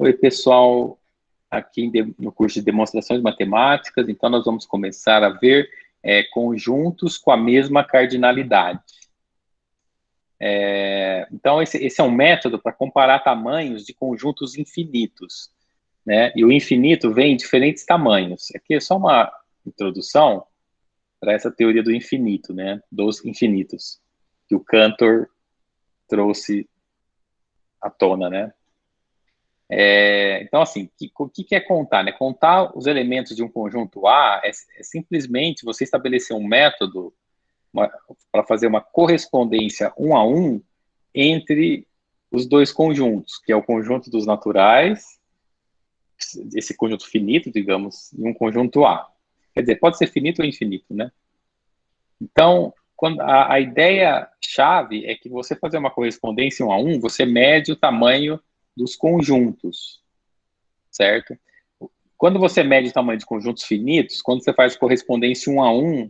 Oi, pessoal, aqui no curso de demonstrações matemáticas, então nós vamos começar a ver conjuntos com a mesma cardinalidade. Então, esse é um método para comparar tamanhos de conjuntos infinitos, né? E o infinito vem em diferentes tamanhos. Aqui é só uma introdução para essa teoria do infinito, né? Dos infinitos, que o Cantor trouxe à tona, né? Então, assim, o que é contar, né? Contar os elementos de um conjunto A é simplesmente você estabelecer um método para fazer uma correspondência 1 a 1 entre os dois conjuntos, que é o conjunto dos naturais, esse conjunto finito, digamos, e um conjunto A. Quer dizer, pode ser finito ou infinito, né? Então, a ideia-chave é que você fazer uma correspondência 1 a 1, você mede o tamanho dos conjuntos, certo? Quando você mede o tamanho de conjuntos finitos, quando você faz correspondência 1 a 1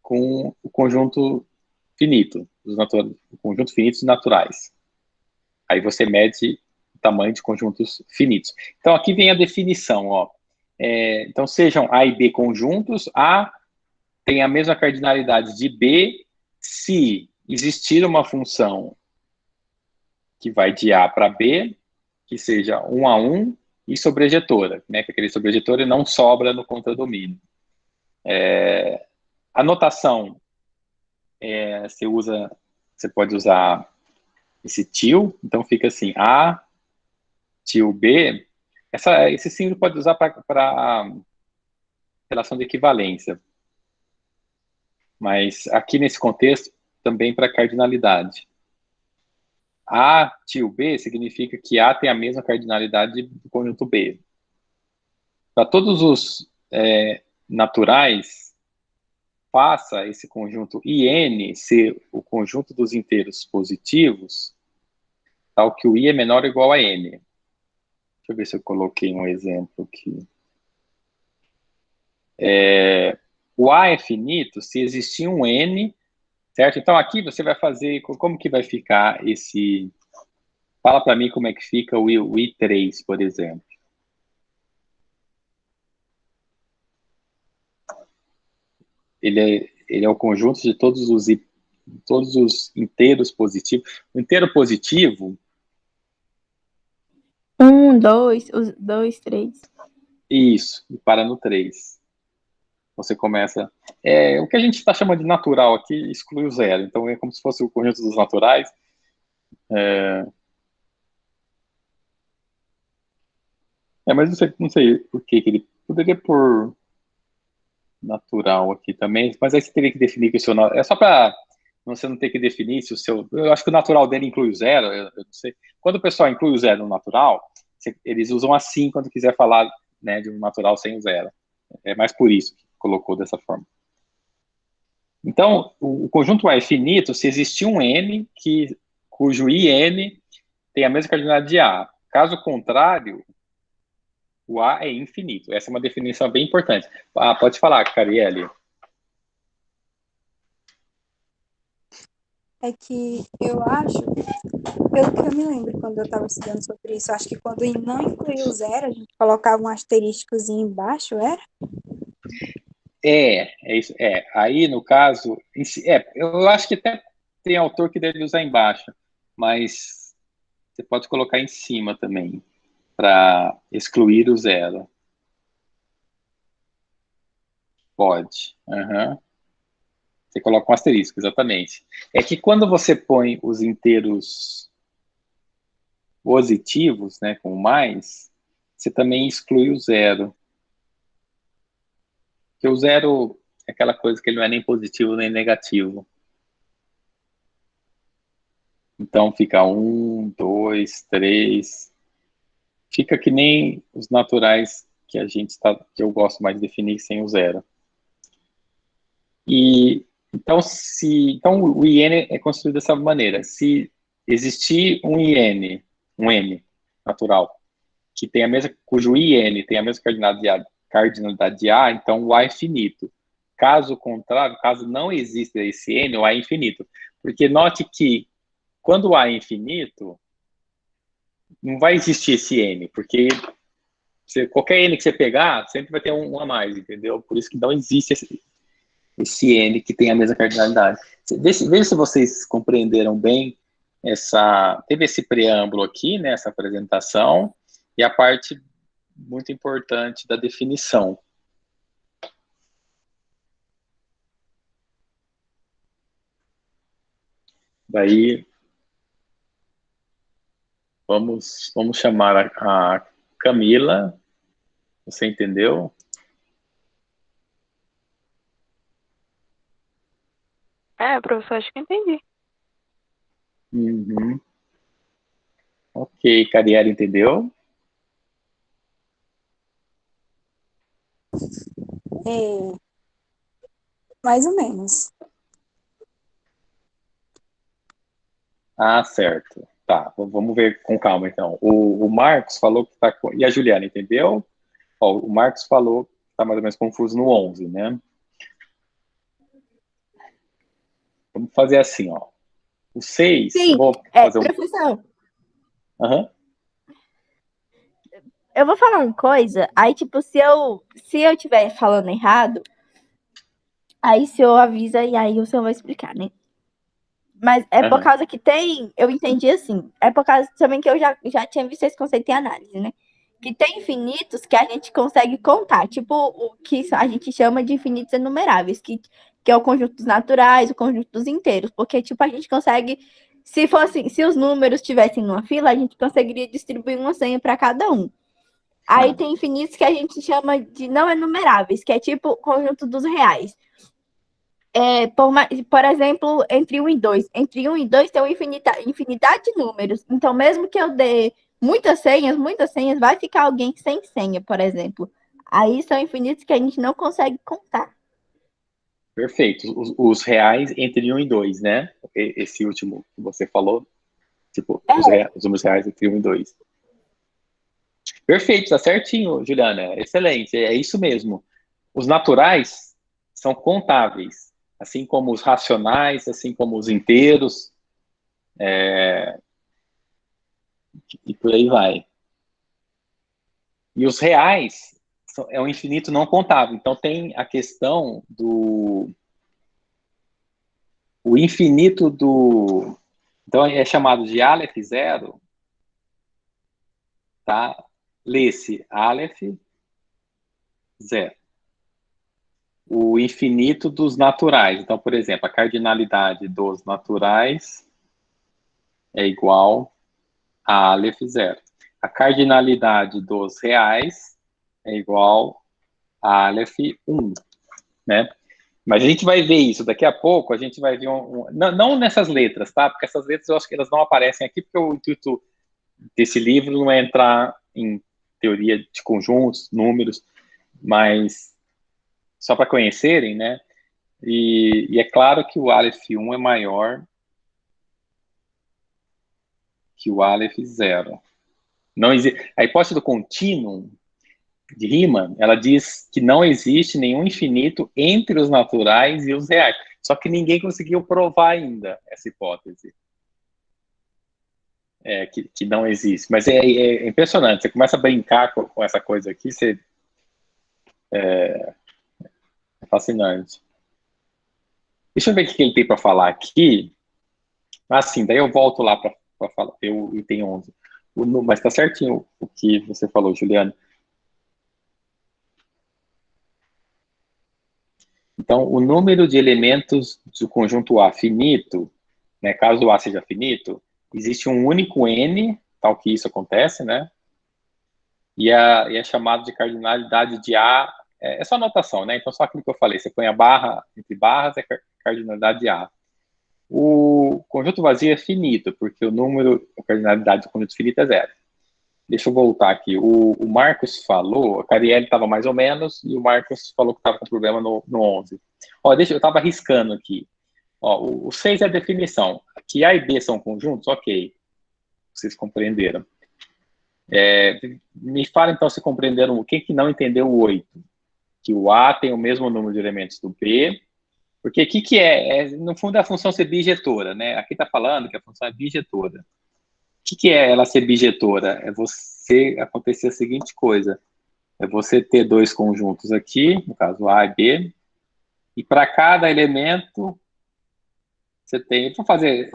com o conjunto finito, o conjunto finitos naturais. Aí você mede o tamanho de conjuntos finitos. Então, aqui vem a definição, ó. Então, sejam A e B conjuntos, A tem a mesma cardinalidade de B se existir uma função que vai de A para B, que seja 1 a 1, e sobrejetora, né? Que aquele sobrejetora não sobra no contradomínio. A notação, você pode usar esse til, então fica assim, A, til B, esse símbolo pode usar para relação de equivalência, mas aqui nesse contexto, também para cardinalidade. A til B significa que A tem a mesma cardinalidade do conjunto B. Para todos os naturais, faça esse conjunto IN ser o conjunto dos inteiros positivos, tal que o I é menor ou igual a N. Deixa eu ver se eu coloquei um exemplo aqui. O A é finito se existir um N, certo? Então, aqui você vai fazer... Como que vai ficar esse... Fala para mim como é que fica o I3, por exemplo. Ele é o conjunto de todos os inteiros positivos. O inteiro positivo... Dois, três. Isso, e para no 3. Você começa... o que a gente está chamando de natural aqui exclui o zero. Então, é como se fosse o conjunto dos naturais. Mas não sei por que ele poderia pôr natural aqui também, mas aí você teria que definir que o seu... É só para você não ter que definir se o seu... Eu acho que o natural dele inclui o zero, eu não sei. Quando o pessoal inclui o zero no natural, eles usam assim quando quiser falar, né, de um natural sem o zero. É mais por isso que colocou dessa forma. Então, o conjunto A é finito se existir um N cujo IN tem a mesma cardinalidade de A. Caso contrário, o A é infinito. Essa é uma definição bem importante. Pode falar, Carielle. É que eu acho, pelo que eu me lembro quando eu estava estudando sobre isso, acho que quando não incluía o zero, a gente colocava um asterísticozinho embaixo, era? É isso. Aí, no caso, eu acho que até tem autor que deve usar embaixo, mas você pode colocar em cima também, para excluir o zero. Pode. Uhum. Você coloca um asterisco, exatamente. É que quando você põe os inteiros positivos, né, com mais, você também exclui o zero. Porque o zero é aquela coisa que ele não é nem positivo nem negativo. Então fica 1, 2, 3. Fica que nem os naturais que que eu gosto mais de definir sem o zero. Então o IN é construído dessa maneira. Se existir um IN, um N natural, cujo IN tem a mesma cardinalidade de A, então o A é finito. Caso contrário, caso não exista esse N, o A é infinito. Porque note que quando o A é infinito, não vai existir esse N, porque qualquer N que você pegar, sempre vai ter um a mais, entendeu? Por isso que não existe esse N que tem a mesma cardinalidade. Veja se vocês compreenderam bem teve esse preâmbulo aqui, né, essa apresentação, e a parte muito importante da definição. Daí, vamos chamar a Camila. Você entendeu? Professor, acho que entendi. Uhum. Ok, Cariela, entendeu? Mais ou menos. Ah, certo. Tá, vamos ver com calma, então. O Marcos falou que está... E a Juliana, entendeu? Ó, o Marcos falou que está mais ou menos confuso no 11, né? Vamos fazer assim, ó. O 6, Sim, vou fazer um... professor, Uhum. eu vou falar uma coisa, aí, tipo, se eu estiver falando errado, aí o senhor avisa e aí o senhor vai explicar, né? Mas é por Uhum. causa que eu entendi assim, é por causa também que eu já tinha visto esse conceito em análise, né? Que tem infinitos que a gente consegue contar, tipo o que a gente chama de infinitos enumeráveis, que é o conjunto dos naturais, o conjunto dos inteiros, porque, tipo, a gente consegue, se os números estivessem numa fila, a gente conseguiria distribuir uma senha para cada um. Aí tem infinitos que a gente chama de não enumeráveis, que é tipo o conjunto dos reais. Por exemplo, entre 1 e 2. Entre 1 e 2 tem uma infinidade de números. Então, mesmo que eu dê muitas senhas, vai ficar alguém sem senha, por exemplo. Aí são infinitos que a gente não consegue contar. Perfeito. Os reais entre 1 e 2, né? Esse último que você falou, tipo, os números reais entre 1 e 2. Perfeito, tá certinho, Juliana. Excelente, é isso mesmo. Os naturais são contáveis, assim como os racionais, assim como os inteiros, e por aí vai. E os reais é um infinito não contável. Então tem a questão o infinito do... Então é chamado de Aleph zero, tá? Lê-se Aleph zero. O infinito dos naturais. Então, por exemplo, a cardinalidade dos naturais é igual a Aleph zero. A cardinalidade dos reais é igual a Aleph 1, né? Mas a gente vai ver isso daqui a pouco, a gente vai ver não nessas letras, tá? Porque essas letras eu acho que elas não aparecem aqui, porque o intuito desse livro não é entrar em teoria de conjuntos, números, mas só para conhecerem, né? E é claro que o Aleph 1 é maior que o Aleph 0. Não existe. A hipótese do contínuo de Riemann, ela diz que não existe nenhum infinito entre os naturais e os reais. Só que ninguém conseguiu provar ainda essa hipótese. Que não existe. Mas é impressionante. Você começa a brincar com essa coisa aqui, é fascinante. Deixa eu ver o que ele tem para falar aqui. Sim, daí eu volto lá para falar. O item 11. Mas está certinho o que você falou, Juliana. Então, o número de elementos do conjunto A finito, né, caso o A seja finito, existe um único N, tal que isso acontece, né? E é chamado de cardinalidade de A, é só anotação, né? Então, só aquilo que eu falei, você põe a barra entre barras, é cardinalidade de A. O conjunto vazio é finito, porque a cardinalidade do conjunto finito é zero. Deixa eu voltar aqui. O Marcos falou, a Carielle estava mais ou menos, e o Marcos falou que estava com problema no 11. Ó, eu estava arriscando aqui. Ó, o 6 é a definição. Que A e B são conjuntos? Ok. Vocês compreenderam. Me fala, então, se compreenderam. Quem que não entendeu o 8? Que o A tem o mesmo número de elementos do B. Porque o que é? No fundo, a função ser bijetora, né? Aqui está falando que a função é bijetora. que é ela ser bijetora? É você acontecer a seguinte coisa. É você ter dois conjuntos aqui, no caso A e B, e para cada elemento você tem... Eu vou fazer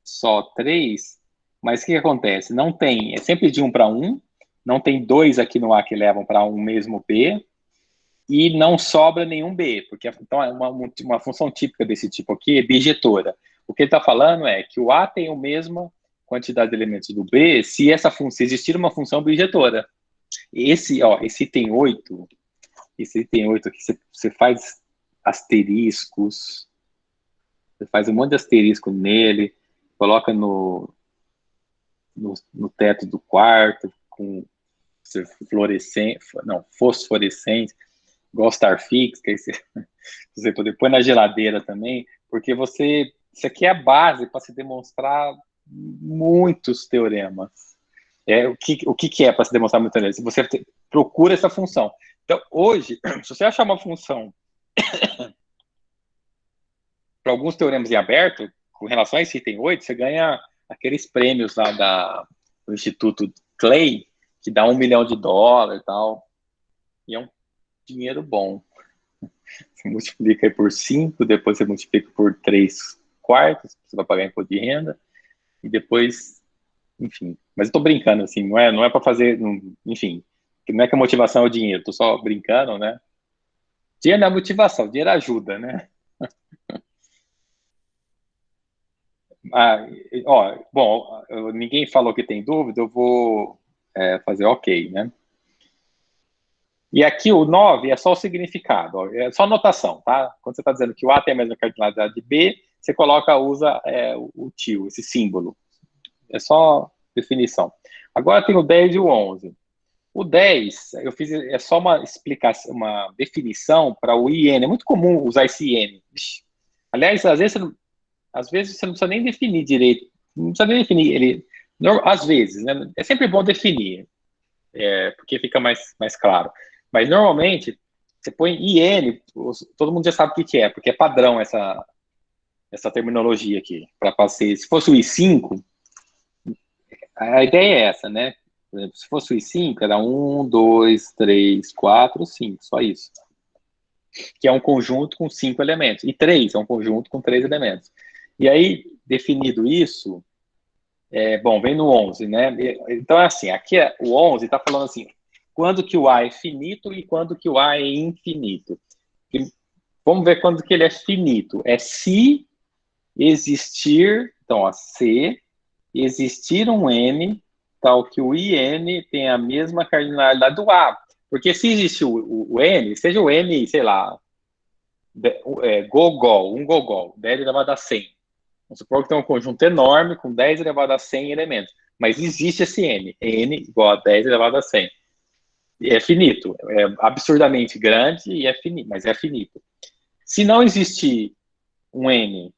só 3, mas o que acontece? Não tem... É sempre de 1 para 1, não tem 2 aqui no A que levam para um mesmo B, e não sobra nenhum B, porque então, é uma função típica desse tipo aqui é bijetora. O que ele está falando é que o A tem a mesma quantidade de elementos do B se existir uma função bijetora. Esse item 8, aqui, você faz asteriscos, você faz um monte de asterisco nele, coloca no teto do quarto, com fosforescente, igual Starfix, que aí você poder pôr na geladeira também, porque isso aqui é a base para se demonstrar muitos teoremas. O que é para se demonstrar muitos teoremas? Você procura essa função. Então, hoje, se você achar uma função para alguns teoremas em aberto, com relação a esse item 8, você ganha aqueles prêmios lá do Instituto Clay, que dá $1 milhão e tal. E é um dinheiro bom. Você multiplica aí por 5, depois você multiplica por 3/4, você vai pagar imposto de renda, e depois, enfim. Mas eu tô brincando, assim, não é para fazer, enfim, não é que a motivação é o dinheiro, tô só brincando, né? Dinheiro não é motivação, dinheiro ajuda, né? Bom, ninguém falou que tem dúvida, eu vou fazer ok, né? E aqui o 9 é só o significado, ó, é só notação, tá? Quando você está dizendo que o A tem a mesma cardinalidade de B, você usa o tio, esse símbolo. É só definição. Agora tem o 10 e o 11. O 10, eu fiz só uma explicação, uma definição para o IN. É muito comum usar esse IN. Aliás, às vezes você não precisa nem definir direito. Não precisa nem definir ele. Às vezes, né? É sempre bom definir, porque fica mais claro. Mas normalmente, você põe IN, todo mundo já sabe o que é, porque é padrão essa terminologia aqui. Se fosse o I5, a ideia é essa, né? Por exemplo, se fosse o I5, era 1, 2, 3, 4, 5, só isso. Que é um conjunto com 5 elementos. E 3 é um conjunto com 3 elementos. E aí, definido isso, bom, vem no 11, né? Então, é assim, aqui o 11 está falando assim, quando que o A é finito e quando que o A é infinito. Vamos ver quando que ele é finito. É se existir, então, ó, se existir um N, tal que o IN tem a mesma cardinalidade do A. Porque se existe o N, seja o N, sei lá, gogol, um gogol, 10 elevado a 100. Vamos supor que tem um conjunto enorme com 10 elevado a 100 elementos. Mas existe esse N. N igual a 10 elevado a 100. E é finito. É absurdamente grande e é finito, mas é finito. Se não existir um N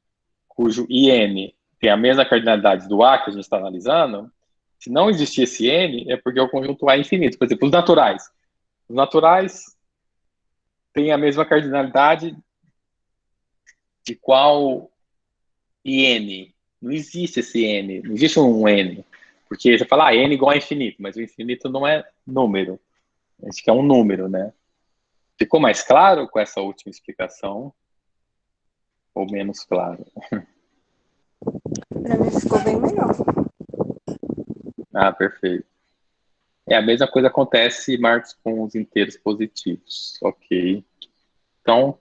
cujo IN tem a mesma cardinalidade do A que a gente está analisando, se não existir esse N, é porque o conjunto A é infinito. Por exemplo, os naturais. Os naturais têm a mesma cardinalidade de qual IN? Não existe esse N, não existe um N. Porque você fala, N igual a infinito, mas o infinito não é número. Acho que é um número, né? Ficou mais claro com essa última explicação? Ou menos claro? Para mim ficou bem melhor. Ah, perfeito. A mesma coisa acontece, Marcos, com os inteiros positivos. Ok. Então,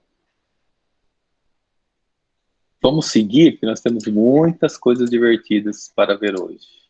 vamos seguir, porque nós temos muitas coisas divertidas para ver hoje.